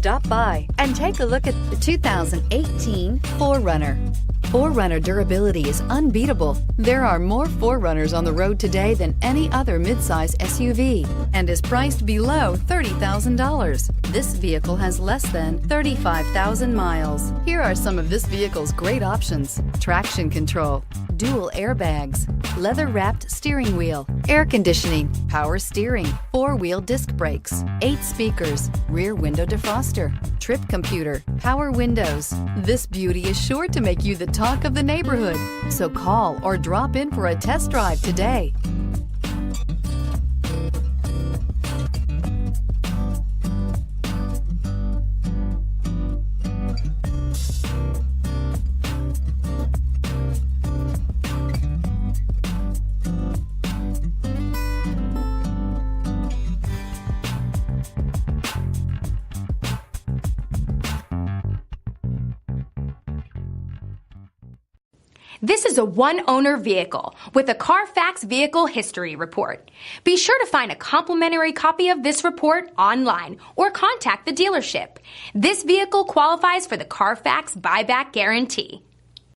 Stop by and take a look at the 2018 4Runner. 4Runner durability is unbeatable. There are more 4Runners on the road today than any other midsize SUV and is priced below $30,000. This vehicle has less than 35,000 miles. Here are some of this vehicle's great options: traction control, dual airbags, leather-wrapped steering wheel, air conditioning, power steering, 4-wheel disc brakes, 8 speakers, rear window defroster, trip computer, power windows. This beauty is sure to make you the talk of the neighborhood. So call or drop in for a test drive today. This is a one-owner vehicle with a CARFAX Vehicle History Report. Be sure to find a complimentary copy of this report online or contact the dealership. This vehicle qualifies for the CARFAX Buyback Guarantee.